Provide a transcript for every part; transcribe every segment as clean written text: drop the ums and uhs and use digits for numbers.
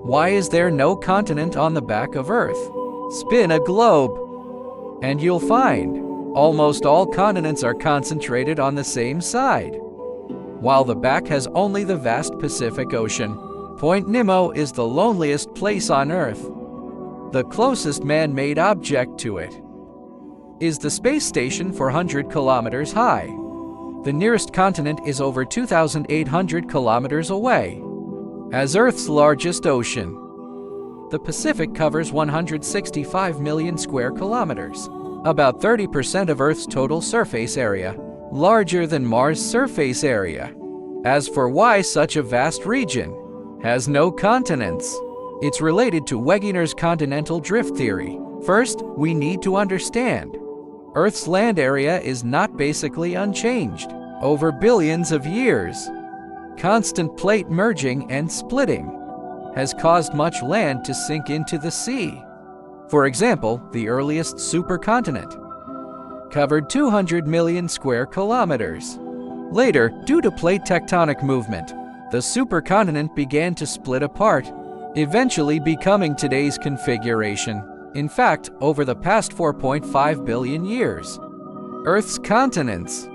Why is there no continent on the back of Earth? Spin a globe, and you'll find almost all continents are concentrated on the same side, while the back has only the vast Pacific Ocean. Point Nemo is the loneliest place on Earth. The closest man-made object to it is the space station 400 kilometers high. The nearest continent is over 2,800 kilometers away. As Earth's largest ocean, the Pacific covers 165 million square kilometers, about 30% of Earth's total surface area, larger than Mars' surface area. As for why such a vast region has no continents, it's related to Wegener's continental drift theory. First, we need to understand Earth's land area is not basically unchanged over billions of years. Constant plate merging and splitting has caused much land to sink into the sea. For example, the earliest supercontinent covered 200 million square kilometers. Later, due to plate tectonic movement, the supercontinent began to split apart, eventually becoming today's configuration. In fact, over the past 4.5 billion years, Earth's continents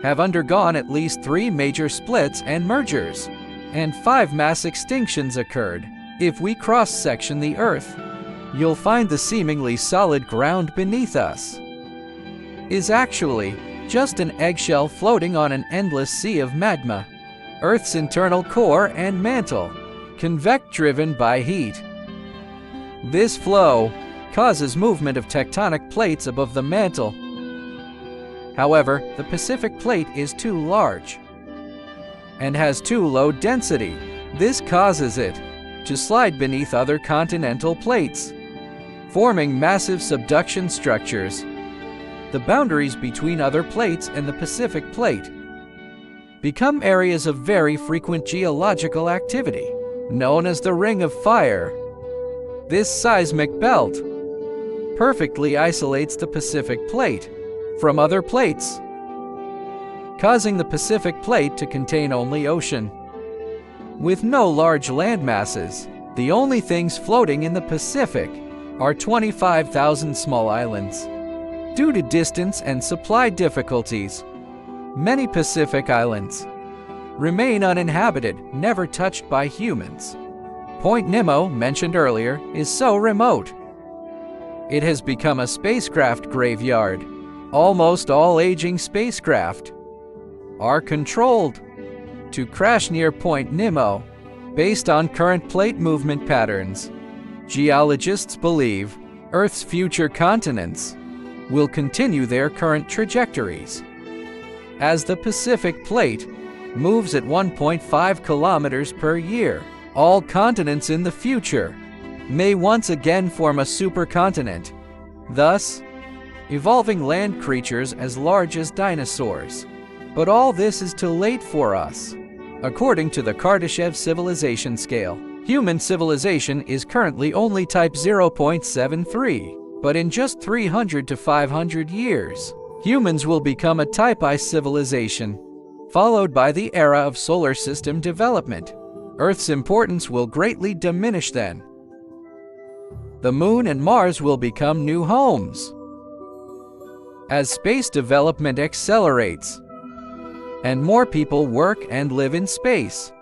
have undergone at least 3 major splits and mergers, and 5 mass extinctions occurred. If we cross-section the Earth, you'll find the seemingly solid ground beneath us is actually just an eggshell floating on an endless sea of magma. Earth's internal core and mantle, convect-driven by heat. This flow causes movement of tectonic plates above the mantle. However, the Pacific plate is too large and has too low density. This causes it to slide beneath other continental plates, forming massive subduction structures. The boundaries between other plates and the Pacific plate become areas of very frequent geological activity, known as the Ring of Fire. This seismic belt perfectly isolates the Pacific plate from other plates, causing the Pacific plate to contain only ocean. With no large land masses, the only things floating in the Pacific are 25,000 small islands. Due to distance and supply difficulties, many Pacific islands remain uninhabited, never touched by humans. Point Nemo, mentioned earlier, is so remote, it has become a spacecraft graveyard. Almost all aging spacecraft are controlled to crash near Point Nemo based on current plate movement patterns. Geologists believe Earth's future continents will continue their current trajectories. As the Pacific plate moves at 1.5 kilometers per year, all continents in the future may once again form a supercontinent, thus evolving land creatures as large as dinosaurs. But all this is too late for us. According to the Kardashev civilization scale, human civilization is currently only type 0.73, but in just 300 to 500 years, humans will become a type I civilization, followed by the era of solar system development. Earth's importance will greatly diminish then. The Moon and Mars will become new homes. As space development accelerates, and more people work and live in space,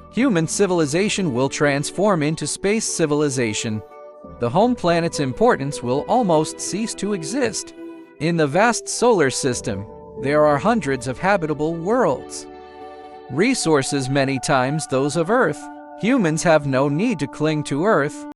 human civilization will transform into space civilization. The home planet's importance will almost cease to exist. In the vast solar system, there are hundreds of habitable worlds, resources many times those of Earth. Humans have no need to cling to Earth.